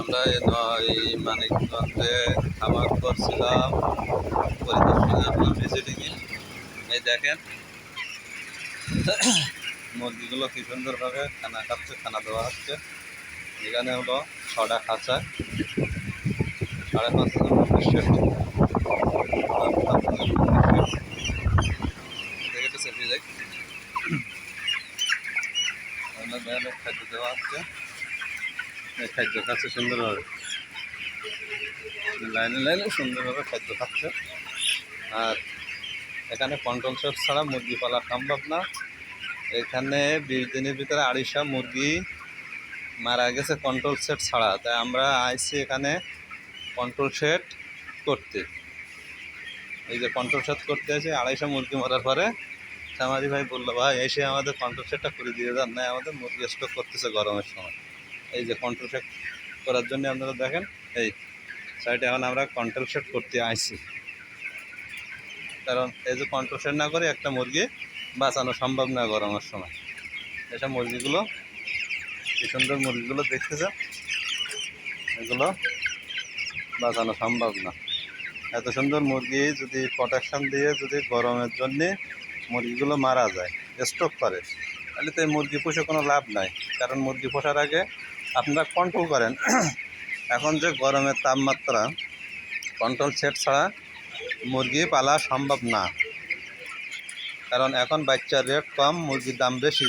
আমরা এই মানিকগঞ্জে খামার করছিলাম, পরিদর্শনে আসলাম ভিজিটিংয়ে। এই দেখেন মুরগিগুলো কি সুন্দরভাবে খানা খাচ্ছে, খানা দেওয়া হচ্ছে। এখানে হলো 6টা খাঁচা, 5.5 মুরগির শেড। দেখে চেপে যাই, খাদ্য দেওয়া হচ্ছে। এই খাদ্য খাচ্ছে সুন্দরভাবে, লাইনে লাইনে সুন্দরভাবে খাদ্য খাচ্ছে। আর এখানে কন্ট্রোল সেট ছাড়া মুরগি পালা সম্ভব না। এখানে 20 দিনের ভিতরে 250 মুরগি মারা গেছে কন্ট্রোল সেট ছাড়া। তাই আমরা আইছি এখানে কন্ট্রোল সেট করতে। এই যে কন্ট্রোল সেট করতে এসে 250 মুরগি মারার পরে সামারি ভাই বললো, ভাই এসে আমাদের কন্ট্রোল সেটটা করে দিয়ে যান, না আমাদের মুরগি স্টক করতেছে গরমের সময়। এই যে কন্ট্রোল সেট করার জন্য আপনারা দেখেন এই সাইডে এখন আমরা কন্ট্রোল সেট করতে আইছি। কারণ এই যে কন্ট্রোল সেট না করে একটা মুরগি বাঁচানো সম্ভব না গরমের সময়। এসব মুরগিগুলো কি সুন্দর মুরগিগুলো দেখতেছে, এগুলো বাঁচানো সম্ভব না। এত সুন্দর মুরগি যদি প্রোটেকশন দিয়ে যদি গরমের জন্যে মুরগিগুলো মারা যায়, স্টক করে, তাহলে তো এই মুরগি পুষে কোনো লাভ নাই। কারণ মুরগি পোষার আগে আপনারা কন্ট্রোল করেন। এখন যে গরমের তাপমাত্রা, কন্ট্রোল সেট ছাড়া মুরগি পালা সম্ভব না। কারণ এখন বাচ্চার রেট কম, মুরগির দাম বেশি।